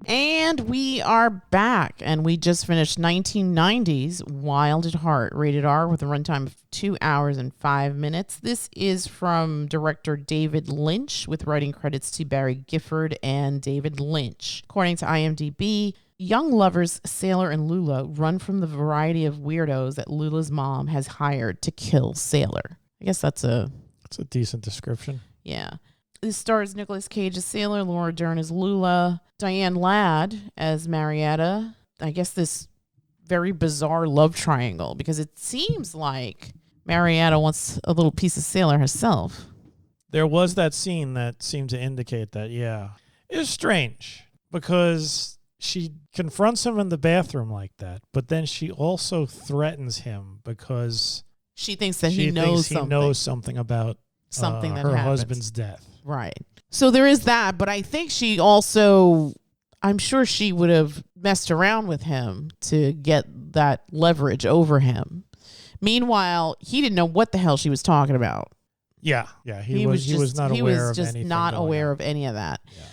And we are back, and we just finished 1990's Wild at Heart, rated R, with a runtime of 2 hours and 5 minutes. This is from director David Lynch, with writing credits to Barry Gifford and David Lynch. According to IMDb, young lovers Sailor and Lula run from the variety of weirdos that Lula's mom has hired to kill Sailor. I guess that's a decent description. Yeah. This stars Nicolas Cage as Sailor, Laura Dern as Lula, Diane Ladd as Marietta. I guess this very bizarre love triangle, because it seems like Marietta wants a little piece of Sailor herself. There was that scene that seemed to indicate that, yeah. It was strange, because she confronts him in the bathroom like that, but then she also threatens him because she thinks that he knows something about something that her happened. husband's death. Right. So there is that, but I think she also, I'm sure she would have messed around with him to get that leverage over him. Meanwhile, he didn't know what the hell she was talking about. Yeah. He was not aware of anything. Not aware of any of that. Yeah.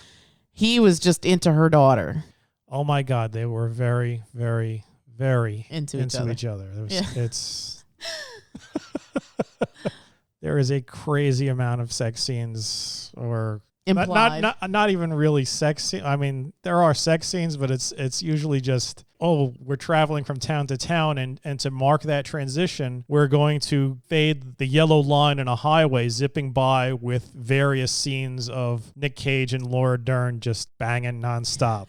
He was just into her daughter. Oh my God, they were very, very, very into each other. It's there is a crazy amount of sex scenes, or implied. Not even really sex scenes. I mean, there are sex scenes, but it's usually just, we're traveling from town to town, and to mark that transition, we're going to fade the yellow line in a highway zipping by with various scenes of Nick Cage and Laura Dern just banging nonstop.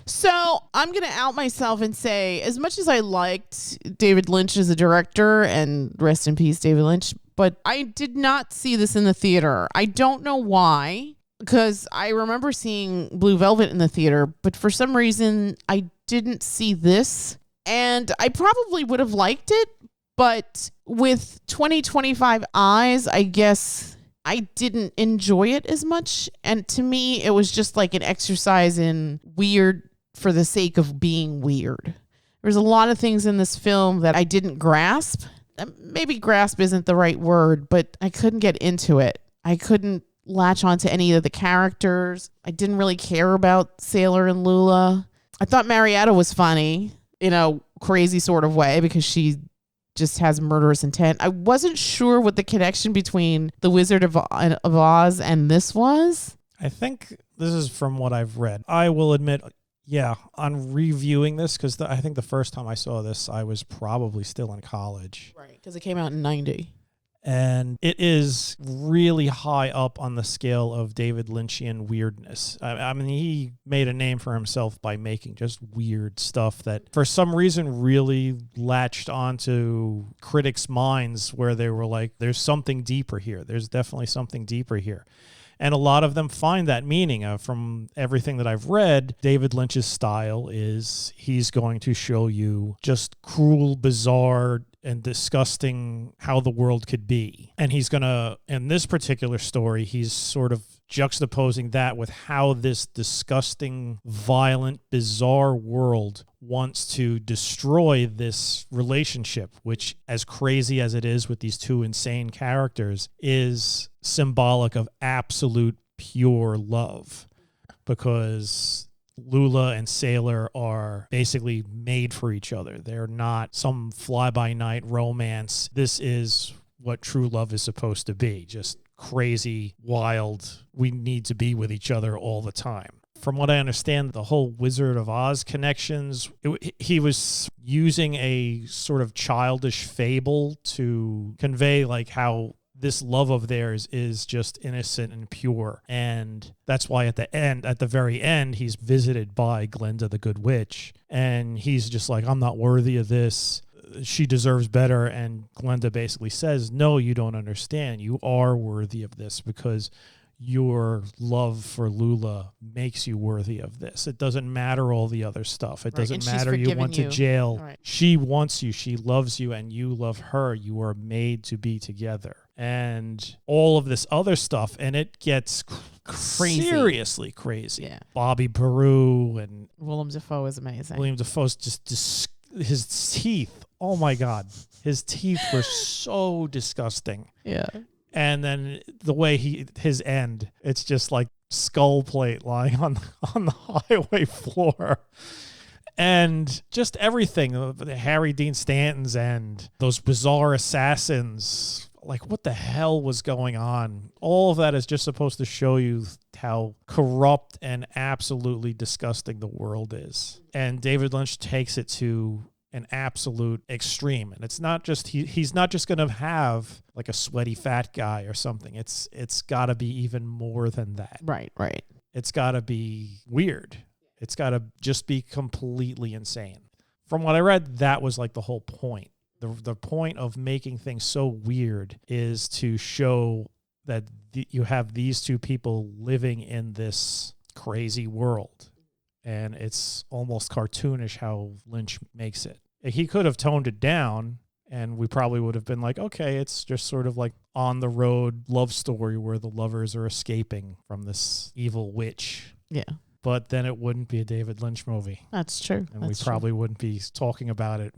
So I'm going to out myself and say, as much as I liked David Lynch as a director, and rest in peace, David Lynch, but I did not see this in the theater. I don't know why, because I remember seeing Blue Velvet in the theater, but for some reason I didn't see this, and I probably would have liked it, but with 2025 eyes, I guess I didn't enjoy it as much. And to me, it was just like an exercise in weird for the sake of being weird. There's a lot of things in this film that I didn't grasp. Maybe grasp isn't the right word, but I couldn't get into it. I couldn't latch onto any of the characters. I didn't really care about Sailor and Lula. I thought Marietta was funny in a crazy sort of way, because she just has murderous intent. I wasn't sure what the connection between The Wizard of Oz and this was. I think this is from what I've read. I will admit, on reviewing this, because I think the first time I saw this, I was probably still in college. Right, because it came out in 90. And it is really high up on the scale of David Lynchian weirdness. I mean, he made a name for himself by making just weird stuff that for some reason really latched onto critics' minds, where they were like, there's something deeper here. There's definitely something deeper here. And a lot of them find that meaning. From everything that I've read, David Lynch's style is he's going to show you just cruel, bizarre, and disgusting how the world could be. And he's going to, in this particular story, he's sort of juxtaposing that with how this disgusting, violent, bizarre world wants to destroy this relationship, which, as crazy as it is with these two insane characters, is symbolic of absolute pure love, because Lula and Sailor are basically made for each other. They're not some fly-by-night romance. This is what true love is supposed to be. Just crazy, wild. We need to be with each other all the time. From what I understand, the whole Wizard of Oz connections, he was using a sort of childish fable to convey like how this love of theirs is just innocent and pure. And that's why at the very end, he's visited by Glinda the Good Witch. And he's just like, I'm not worthy of this. She deserves better. And Glinda basically says, no, you don't understand. You are worthy of this because your love for Lula makes you worthy of this. It doesn't matter all the other stuff. It doesn't matter you went to jail. Right. She wants you. She loves you, and you love her. You are made to be together. And all of this other stuff, and it gets crazy. Seriously crazy. Yeah. Bobby Peru and Willem Dafoe is amazing. William Dafoe's just his teeth. Oh my God, his teeth were so disgusting. Yeah. And then the way his end, it's just like skull plate lying on the highway floor. And just everything, the Harry Dean Stanton's and those bizarre assassins, like what the hell was going on? All of that is just supposed to show you how corrupt and absolutely disgusting the world is. And David Lynch takes it to an absolute extreme. And it's not just, he's not just going to have like a sweaty fat guy or something. It's got to be even more than that. Right. It's got to be weird. It's got to just be completely insane. From what I read, that was like the whole point. The point of making things so weird is to show that you have these two people living in this crazy world. And it's almost cartoonish how Lynch makes it. He could have toned it down, and we probably would have been like, okay, it's just sort of like on the road love story where the lovers are escaping from this evil witch. Yeah. But then it wouldn't be a David Lynch movie. That's true. And we probably wouldn't be talking about it,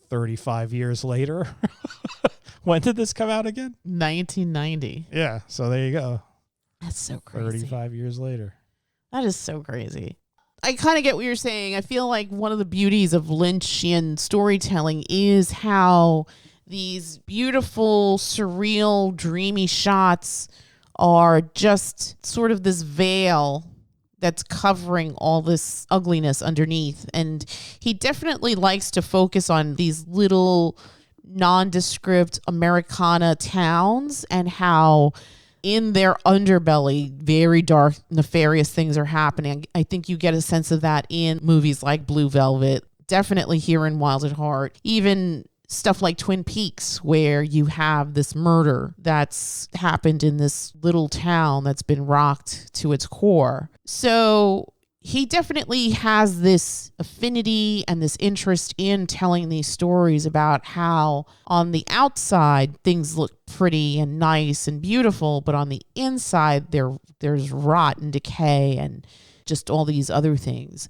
35 years later? When did this come out again? 1990. Yeah, so there you go. That's so crazy. 35 years later. That is so crazy. I kind of get what you're saying. I feel like one of the beauties of Lynchian storytelling is how these beautiful, surreal, dreamy shots are just sort of this veil that's covering all this ugliness underneath. And he definitely likes to focus on these little nondescript Americana towns and how in their underbelly, very dark, nefarious things are happening. I think you get a sense of that in movies like Blue Velvet, definitely here in Wild at Heart, even stuff like Twin Peaks, where you have this murder that's happened in this little town that's been rocked to its core. So he definitely has this affinity and this interest in telling these stories about how on the outside things look pretty and nice and beautiful, but on the inside there's rot and decay and just all these other things.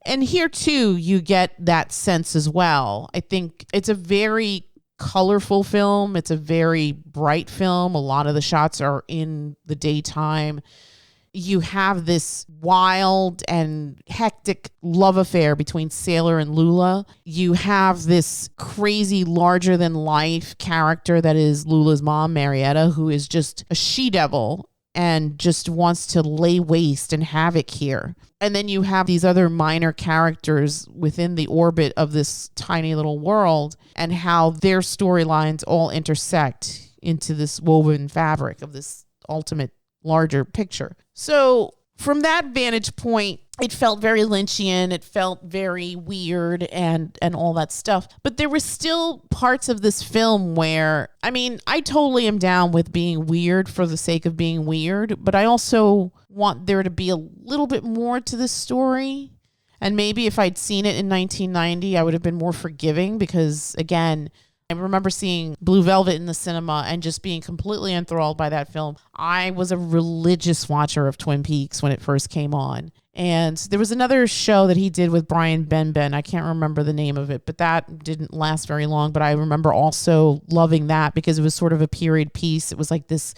And here too, you get that sense as well. I think it's a very colorful film. It's a very bright film. A lot of the shots are in the daytime. You have this wild and hectic love affair between Sailor and Lula. You have this crazy larger than life character that is Lula's mom, Marietta, who is just a she-devil and just wants to lay waste and havoc here. And then you have these other minor characters within the orbit of this tiny little world and how their storylines all intersect into this woven fabric of this ultimate larger picture. So from that vantage point, it felt very Lynchian. It felt very weird and all that stuff. But there were still parts of this film where, I mean, I totally am down with being weird for the sake of being weird, but I also want there to be a little bit more to this story. And maybe if I'd seen it in 1990, I would have been more forgiving because, again, I remember seeing Blue Velvet in the cinema and just being completely enthralled by that film. I was a religious watcher of Twin Peaks when it first came on. And there was another show that he did with Brian Benben. I can't remember the name of it, but that didn't last very long. But I remember also loving that because it was sort of a period piece. It was like this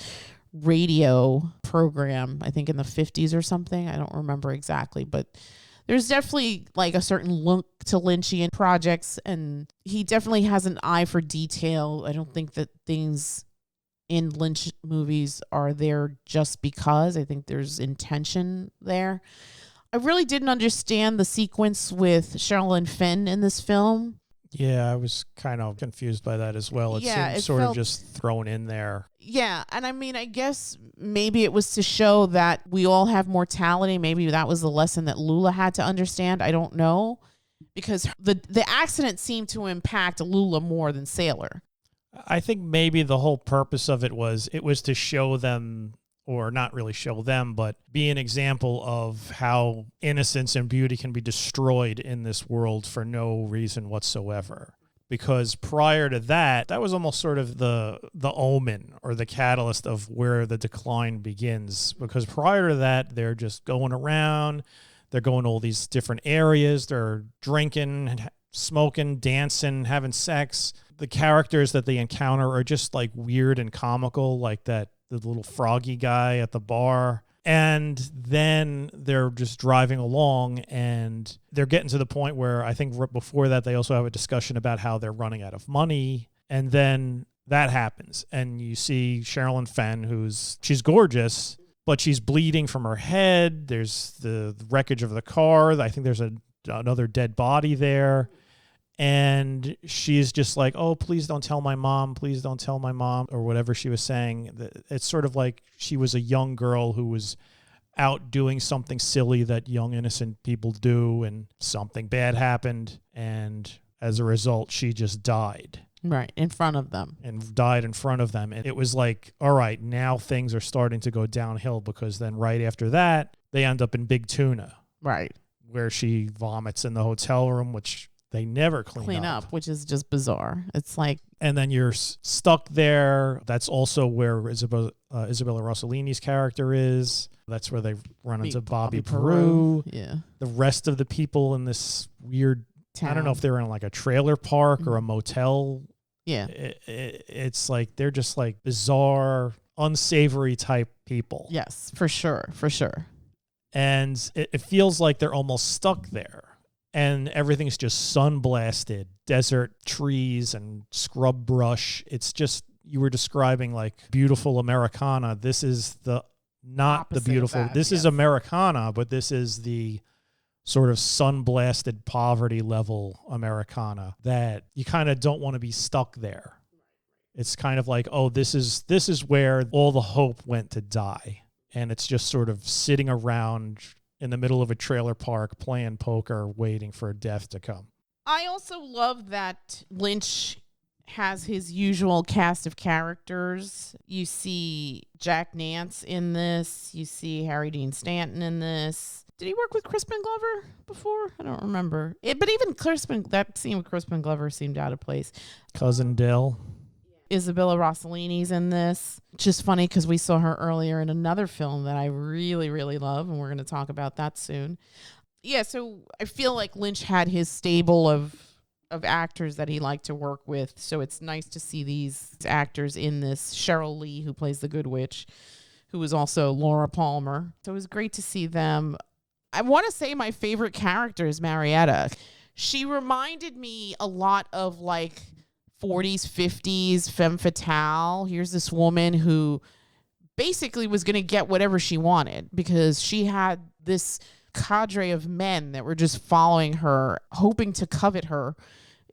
radio program, I think in the 50s or something. I don't remember exactly, but there's definitely like a certain look to Lynchian projects, and he definitely has an eye for detail. I don't think that things in Lynch movies are there just because. I think there's intention there. I really didn't understand the sequence with Sherilyn Fenn in this film. Yeah, I was kind of confused by that as well. It seemed sort of just thrown in there. Yeah, and I mean, I guess maybe it was to show that we all have mortality. Maybe that was the lesson that Lula had to understand. I don't know, because the accident seemed to impact Lula more than Sailor. I think maybe the whole purpose of it was to show them, or not really show them, but be an example of how innocence and beauty can be destroyed in this world for no reason whatsoever. Because prior to that, that was almost sort of the omen or the catalyst of where the decline begins. Because prior to that, they're just going around, they're going to all these different areas, they're drinking, smoking, dancing, having sex. The characters that they encounter are just like weird and comical, like the little froggy guy at the bar. And then they're just driving along, and they're getting to the point where I think before that they also have a discussion about how they're running out of money. And then that happens, and you see Sherilyn Fenn, she's gorgeous, but she's bleeding from her head. There's the wreckage of the car. I think there's another dead body there. And she's just like, oh, please don't tell my mom. Please don't tell my mom, or whatever she was saying. It's sort of like she was a young girl who was out doing something silly that young, innocent people do, and something bad happened. And as a result, she just died. Right, in front of them. And died in front of them. And it was like, all right, now things are starting to go downhill, because then right after that, they end up in Big Tuna. Right. Where she vomits in the hotel room, which they never clean up, which is just bizarre. It's like, and then you're stuck there. That's also where Isabella Rossellini's character is. That's where they run into Bobby Peru. Yeah. The rest of the people in this weird town. I don't know if they're in like a trailer park or a motel. Yeah. It's like they're just like bizarre, unsavory type people. Yes, for sure. For sure. And it feels like they're almost stuck there. And everything's just sun-blasted, desert trees and scrub brush. It's just, you were describing like beautiful Americana. This is not the beautiful. This is Americana, but this is the sort of sun-blasted poverty level Americana that you kind of don't want to be stuck there. It's kind of like, oh, this is where all the hope went to die. And it's just sort of sitting around in the middle of a trailer park playing poker, waiting for death to come. I also love that Lynch has his usual cast of characters. You see Jack Nance in this. You see Harry Dean Stanton in this. Did he work with Crispin Glover before? I don't remember. But even that scene with Crispin Glover seemed out of place. Cousin Dill. Isabella Rossellini's in this. Just funny because we saw her earlier in another film that I really, really love, and we're going to talk about that soon. Yeah, so I feel like Lynch had his stable of actors that he liked to work with, so it's nice to see these actors in this. Cheryl Lee, who plays the Good Witch, who was also Laura Palmer. So it was great to see them. I want to say my favorite character is Marietta. She reminded me a lot of like 40s, 50s femme fatale. Here's this woman who basically was going to get whatever she wanted because she had this cadre of men that were just following her, hoping to covet her,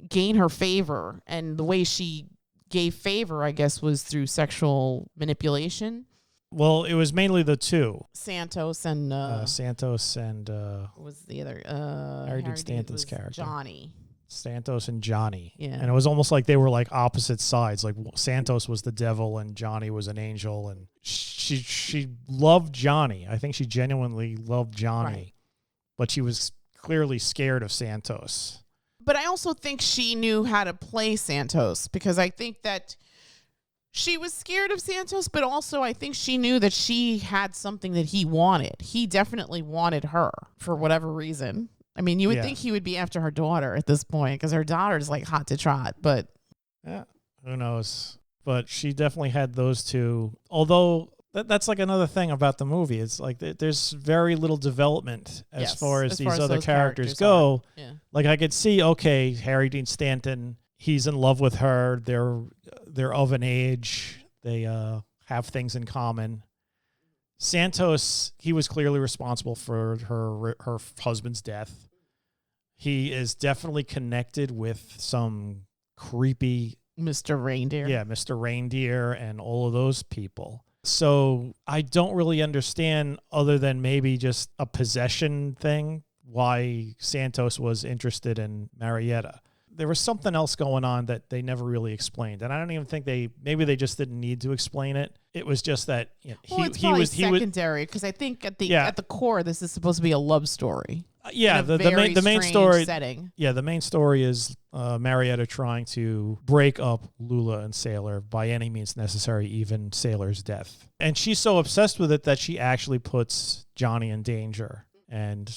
gain her favor. And the way she gave favor, I guess, was through sexual manipulation. Well, it was mainly the two. Santos and... what was the other? Harry Dean Stanton's character. Johnny. Santos and Johnny. Yeah. And it was almost like they were like opposite sides. Like Santos was the devil and Johnny was an angel. And she loved Johnny. I think she genuinely loved Johnny. Right. But she was clearly scared of Santos. But I also think she knew how to play Santos because I think that she was scared of Santos, but also I think she knew that she had something that he wanted. He definitely wanted her for whatever reason. I mean, you would think he would be after her daughter at this point because her daughter's like hot to trot, but... Yeah, who knows? But she definitely had those two. Although that's like another thing about the movie. It's like there's very little development as far as these other characters go. Yeah. Like I could see, okay, Harry Dean Stanton, he's in love with her. They're of an age. They have things in common. Santos, he was clearly responsible for her husband's death. He is definitely connected with some creepy... Mr. Reindeer. Yeah, Mr. Reindeer and all of those people. So I don't really understand, other than maybe just a possession thing, why Santos was interested in Marietta. There was something else going on that they never really explained, and I don't even think maybe they just didn't need to explain it. It was just that he was secondary because I think at the core this is supposed to be a love story. The main story setting. Yeah, the main story is Marietta trying to break up Lula and Sailor by any means necessary, even Sailor's death. And she's so obsessed with it that she actually puts Johnny in danger, and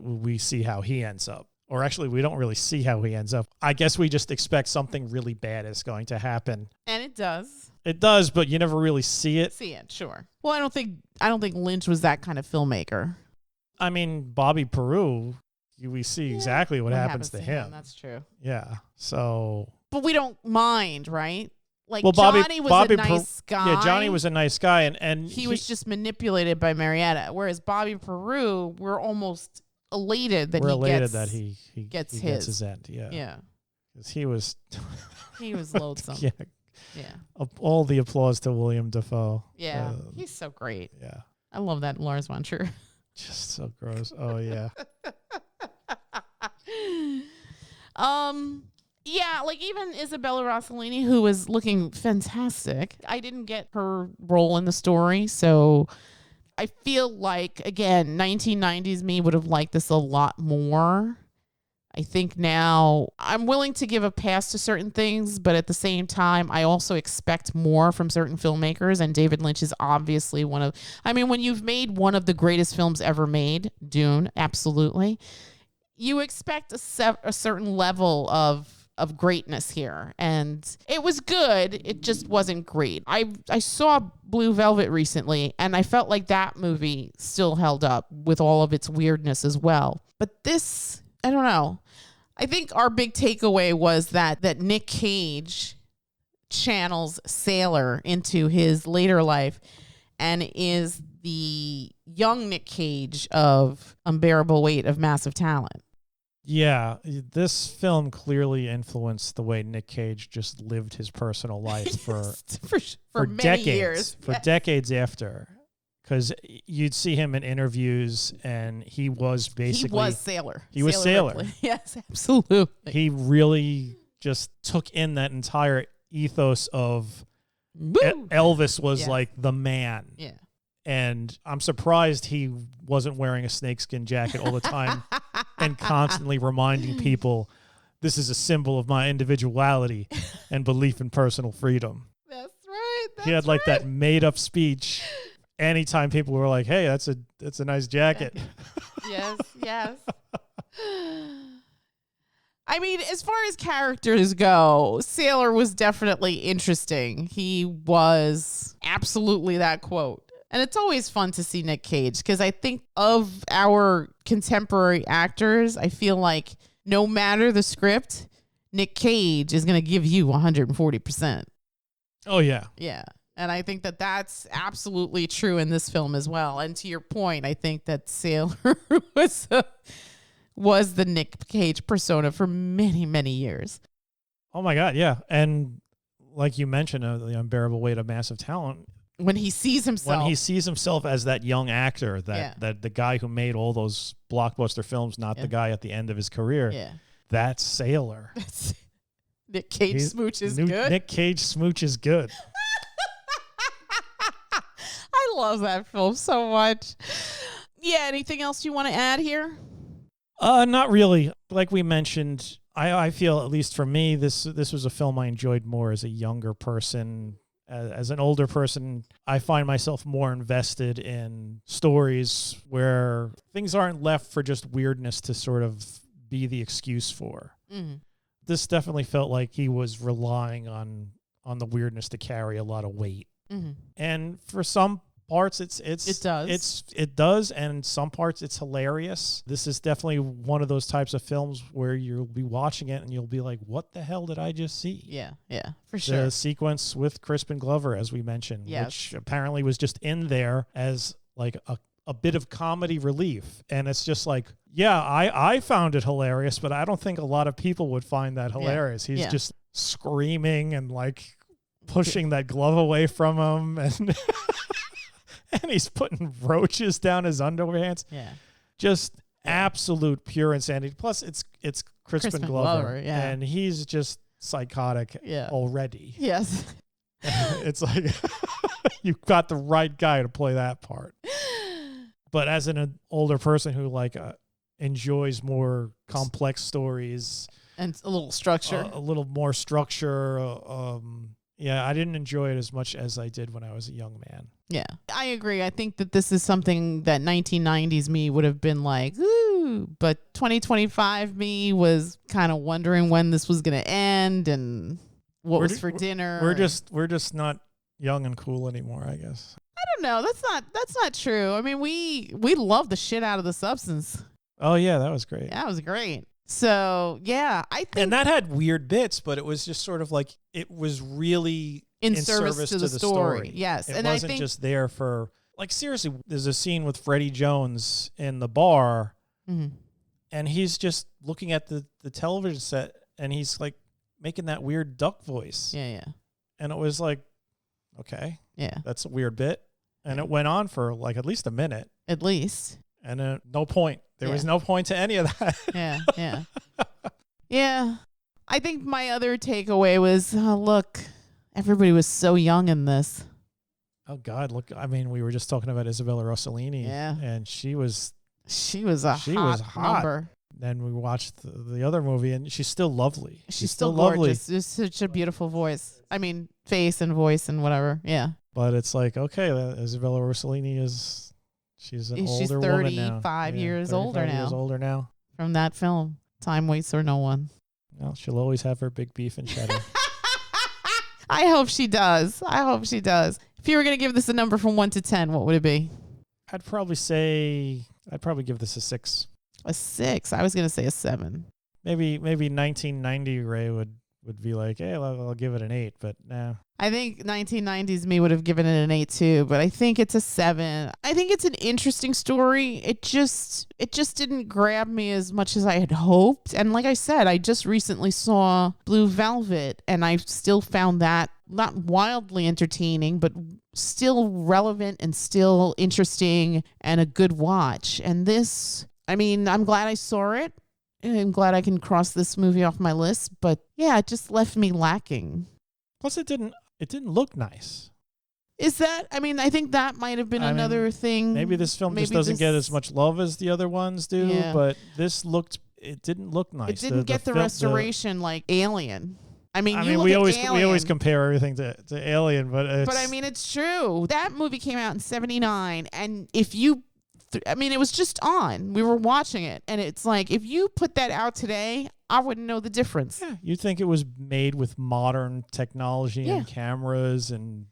we see how he ends up. Or actually, we don't really see how he ends up. I guess we just expect something really bad is going to happen. And it does. It does, but you never really see it. Sure. Well, I don't think I don't think Lynch was that kind of filmmaker. I mean, Bobby Peru, we see exactly what happens to him. That's true. Yeah. So. But we don't mind, right? Like, well, Johnny was a nice guy. Yeah, Johnny was a nice guy, and he was just manipulated by Marietta. Whereas Bobby Peru, we're almost elated that he gets his end. Yeah. Yeah. Because he was. He was loathsome. Yeah. Yeah. All the applause to William Dafoe. Yeah. He's so great. Yeah. I love that Lars von Trier. Just so gross. Oh yeah. Yeah, like even Isabella Rossellini, who was looking fantastic. I didn't get her role in the story, so I feel like, again, 1990s me would have liked this a lot more. I think now I'm willing to give a pass to certain things, but at the same time, I also expect more from certain filmmakers, and David Lynch is obviously one of, I mean, when you've made one of the greatest films ever made, Dune, absolutely, you expect a certain level of greatness here, and it was good. It just wasn't great. I saw Blue Velvet recently, and I felt like that movie still held up with all of its weirdness as well. But this, I don't know. I think our big takeaway was that Nick Cage channels Sailor into his later life and is the young Nick Cage of Unbearable Weight of Massive Talent. Yeah, this film clearly influenced the way Nick Cage just lived his personal life for many decades, years. For decades after. Because you'd see him in interviews, and he was basically... He was Sailor. He was Sailor. Yes, absolutely. He really just took in that entire ethos of Elvis was like the man. Yeah. And I'm surprised he wasn't wearing a snakeskin jacket all the time and constantly reminding people, this is a symbol of my individuality and belief in personal freedom. That's right. He had like that made-up speech anytime people were like, hey, that's a nice jacket. Yes. I mean, as far as characters go, Sailor was definitely interesting. He was absolutely that quote. And it's always fun to see Nick Cage, because I think of our contemporary actors, I feel like no matter the script, Nick Cage is going to give you 140%. Oh, yeah. Yeah. And I think that that's absolutely true in this film as well. And to your point, I think that Sailor was the Nick Cage persona for many, many years. Oh, my God, yeah. And like you mentioned, the Unbearable Weight of Massive Talent, when he sees himself as that young actor, that the guy who made all those blockbuster films, not the guy at the end of his career. Yeah. That's Sailor. Nick Cage smooch is good. Nick Cage smooch is good. I love that film so much. Yeah, anything else you want to add here? Not really. Like we mentioned, I feel, at least for me, this was a film I enjoyed more as a younger person. As an older person, I find myself more invested in stories where things aren't left for just weirdness to sort of be the excuse for. Mm-hmm. This definitely felt like he was relying on the weirdness to carry a lot of weight. Mm-hmm. And for some parts it does, and some parts it's hilarious. This is definitely one of those types of films where you'll be watching it and you'll be like, what the hell did I just see? Yeah, for sure. The sequence with Crispin Glover, as we mentioned, which apparently was just in there as like a bit of comedy relief. And it's just like, yeah, I found it hilarious, but I don't think a lot of people would find that hilarious. He's just screaming and like pushing that glove away from him, and and he's putting roaches down his underpants. Yeah. Just absolute pure insanity. Plus, it's Crispin Glover, and he's just psychotic already. Yes. It's like you've got the right guy to play that part. But as an older person who enjoys more complex stories and a little structure, a little more structure, I didn't enjoy it as much as I did when I was a young man. Yeah, I agree. I think that this is something that 1990s me would have been like, ooh, but 2025 me was kind of wondering when this was going to end and what was for dinner. We're just not young and cool anymore, I guess. I don't know. That's not true. I mean, we love the shit out of The Substance. Oh yeah, that was great. Yeah, that was great. So yeah, I think, and that had weird bits, but it was just sort of like it was really in service to the story. Yes, it and wasn't I think just there for like seriously. There's a scene with Freddie Jones in the bar, and he's just looking at the television set, and he's like making that weird duck voice. Yeah. And it was like, okay, yeah, that's a weird bit, and it went on for like at least a minute. At least. And no point. There was no point to any of that. Yeah. Yeah. I think my other takeaway was, look, everybody was so young in this. Oh, God. Look, I mean, we were just talking about Isabella Rossellini. Yeah. And she was hot number. Then we watched the other movie, and she's still lovely. She's still gorgeous. Just such a beautiful voice. I mean, face and voice and whatever. Yeah. But it's like, okay, Isabella Rossellini she's an older woman now. 35 years older now. 35 years older now. From that film, Time Waits for No One. Well, she'll always have her big beef and cheddar. I hope she does. If you were going to give this a number from 1 to 10, what would it be? I'd probably give this a 6. A 6. I was going to say a 7. Maybe 1990 Ray would be like, hey, I'll give it an 8, but nah. I think 1990s me would have given it an 8 too, but I think it's a 7. I think it's an interesting story. It just didn't grab me as much as I had hoped. And like I said, I just recently saw Blue Velvet, and I still found that not wildly entertaining, but still relevant and still interesting and a good watch. And this, I mean, I'm glad I saw it. I'm glad I can cross this movie off my list, but yeah, it just left me lacking. Plus, it didn't look nice. Is that? I mean, I think that might have been another thing. Maybe this film just doesn't get as much love as the other ones do, but it didn't look nice. It didn't get the restoration like Alien. I mean, we always compare everything to Alien, but I mean, it's true. That movie came out in 1979, and if you it was just on. We were watching it, and it's like, if you put that out today, I wouldn't know the difference. Yeah, you'd think it was made with modern technology and cameras and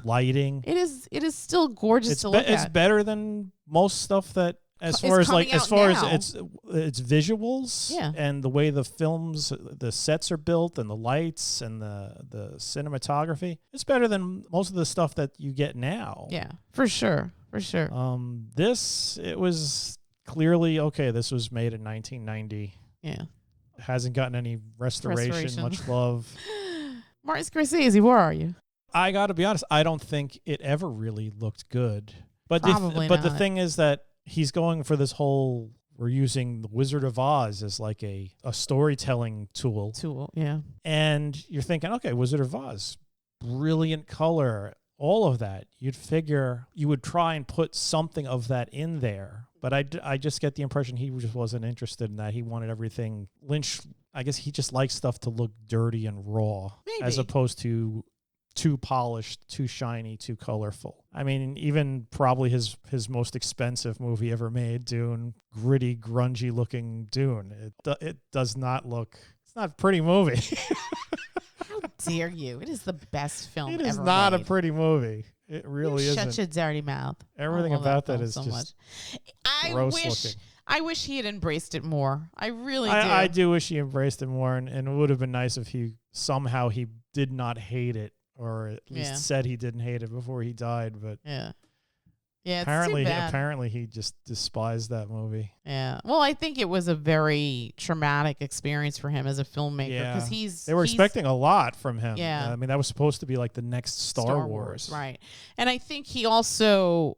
lighting. It is still gorgeous to look at. It's better than most stuff that, as far as its visuals and the way the sets are built and the lights and the cinematography. It's better than most of the stuff that you get now. Yeah, for sure. For sure. It was clearly, okay, this was made in 1990. Yeah. It hasn't gotten any restoration. Much love. Martin Scorsese, where are you? I got to be honest, I don't think it ever really looked good. But the thing is that he's going for this whole, we're using the Wizard of Oz as like a storytelling tool. Yeah. And you're thinking, okay, Wizard of Oz, brilliant color, all of that. You'd figure you would try and put something of that in there. But I just get the impression he just wasn't interested in that. He wanted everything. Lynch, I guess he just likes stuff to look dirty and raw. Maybe. As opposed to too polished, too shiny, too colorful. I mean, even probably his most expensive movie ever made, Dune, gritty, grungy looking Dune. It does not look, it's not a pretty movie. How dare you? It is the best film ever. It is not made. a pretty movie. It really isn't. Shut your dirty mouth. Everything about that is so just gross looking. I wish he had embraced it more. I really do. I do wish he embraced it more, and it would have been nice if he did not hate it, or at least said he didn't hate it before he died. But yeah, apparently he just despised that movie. Yeah. Well, I think it was a very traumatic experience for him as a filmmaker, because they were expecting a lot from him. Yeah. I mean, that was supposed to be like the next Star Wars. Right. And I think he also,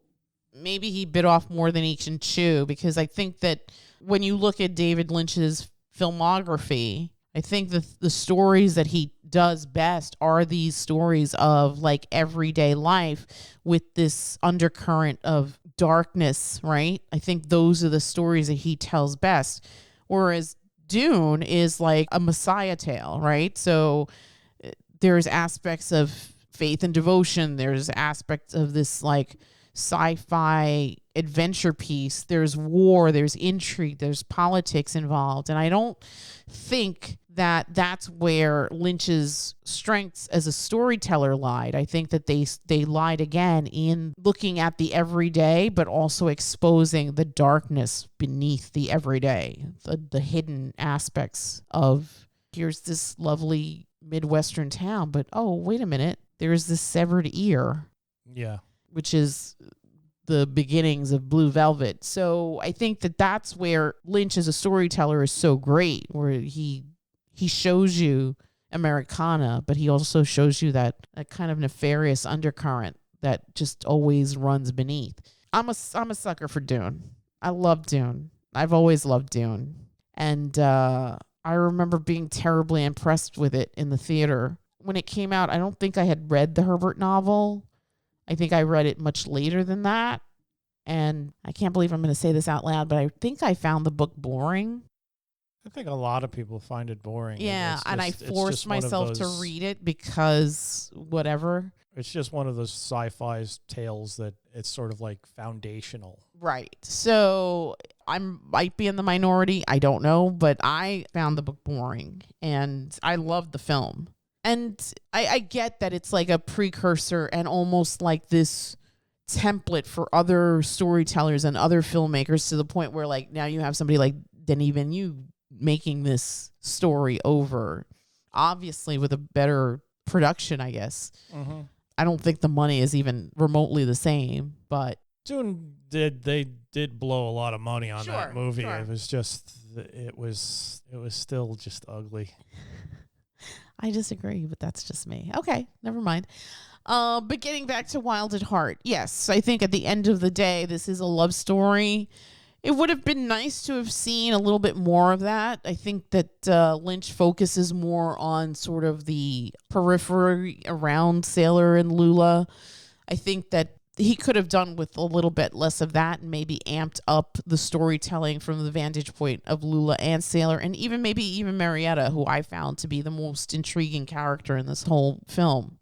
maybe he bit off more than he can chew, because I think that when you look at David Lynch's filmography, I think the stories that he does best are these stories of like everyday life with this undercurrent of darkness, right? I think those are the stories that he tells best. Whereas Dune is like a Messiah tale, right? So there's aspects of faith and devotion. There's aspects of this like sci-fi adventure piece. There's war, there's intrigue, there's politics involved. And I don't think that that's where Lynch's strengths as a storyteller lied. I think that they lied again in looking at the everyday, but also exposing the darkness beneath the everyday, the hidden aspects of, here's this lovely Midwestern town, but oh, wait a minute, there's this severed ear. Yeah. Which is the beginnings of Blue Velvet. So I think that that's where Lynch as a storyteller is so great, where he shows you Americana, but he also shows you that kind of nefarious undercurrent that just always runs beneath. I'm a sucker for Dune. I love Dune. I've always loved Dune. And I remember being terribly impressed with it in the theater. When it came out, I don't think I had read the Herbert novel. I think I read it much later than that. And I can't believe I'm going to say this out loud, but I think I found the book boring. I think a lot of people find it boring. Yeah, and I forced myself to read it because whatever. It's just one of those sci-fi tales that it's sort of like foundational. Right. So I might be in the minority. I don't know, but I found the book boring and I loved the film. And I get that it's like a precursor and almost like this template for other storytellers and other filmmakers, to the point where like now you have somebody like Denis Villeneuve making this story over, obviously with a better production, I guess. Mm-hmm. I don't think the money is even remotely the same, but Dune they did blow a lot of money on that movie. Sure. It was still just ugly. I disagree, but that's just me. Okay, never mind. But getting back to Wild at Heart, yes, I think at the end of the day, this is a love story. It would have been nice to have seen a little bit more of that. I think that Lynch focuses more on sort of the periphery around Sailor and Lula. I think that he could have done with a little bit less of that and maybe amped up the storytelling from the vantage point of Lula and Sailor, and maybe even Marietta, who I found to be the most intriguing character in this whole film.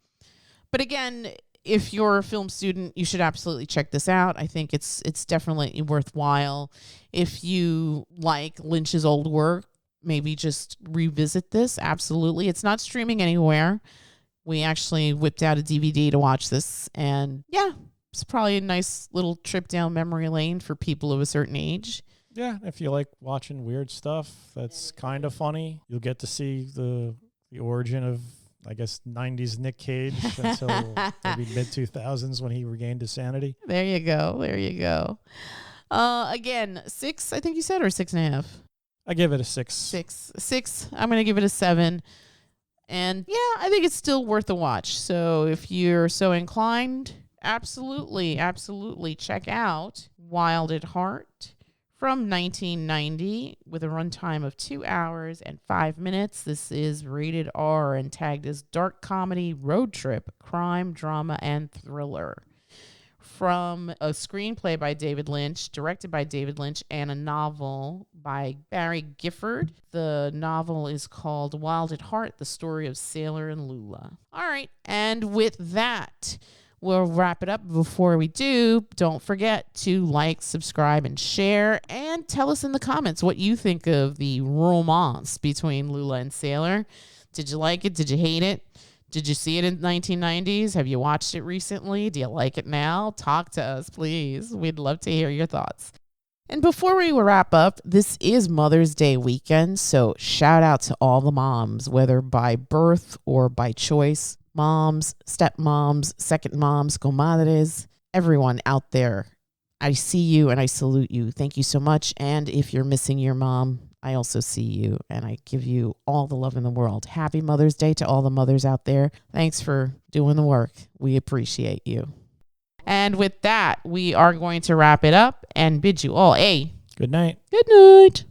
But again, if you're a film student, you should absolutely check this out. I think it's definitely worthwhile. If you like Lynch's old work, maybe just revisit this. Absolutely. It's not streaming anywhere. We actually whipped out a DVD to watch this, and yeah, it's probably a nice little trip down memory lane for people of a certain age. Yeah, if you like watching weird stuff that's kind of funny, you'll get to see the origin of, I guess, 90s Nick Cage until maybe mid-2000s when he regained his sanity. There you go. Again, 6, I think you said, or 6.5? I give it a 6. 6. I'm going to give it a 7. And yeah, I think it's still worth a watch. So if you're so inclined, absolutely check out Wild at Heart from 1990 with a runtime of 2 hours and 5 minutes. This is rated R and tagged as dark comedy, road trip, crime, drama, and thriller. From a screenplay by David Lynch, directed by David Lynch, and a novel by Barry Gifford. The novel is called Wild at Heart, the story of Sailor and Lula. All right, and with that, we'll wrap it up. Before we do, don't forget to like, subscribe, and share, and tell us in the comments what you think of the romance between Lula and Sailor. Did you like it? Did you hate it? Did you see it in the 1990s? Have you watched it recently? Do you like it now? Talk to us, please. We'd love to hear your thoughts. And before we wrap up, this is Mother's Day weekend, so shout out to all the moms, whether by birth or by choice. Moms, stepmoms, second moms, comadres, everyone out there. I see you and I salute you. Thank you so much. And if you're missing your mom, I also see you and I give you all the love in the world. Happy Mother's Day to all the mothers out there. Thanks for doing the work. We appreciate you. And with that, we are going to wrap it up and bid you all a good night. Good night.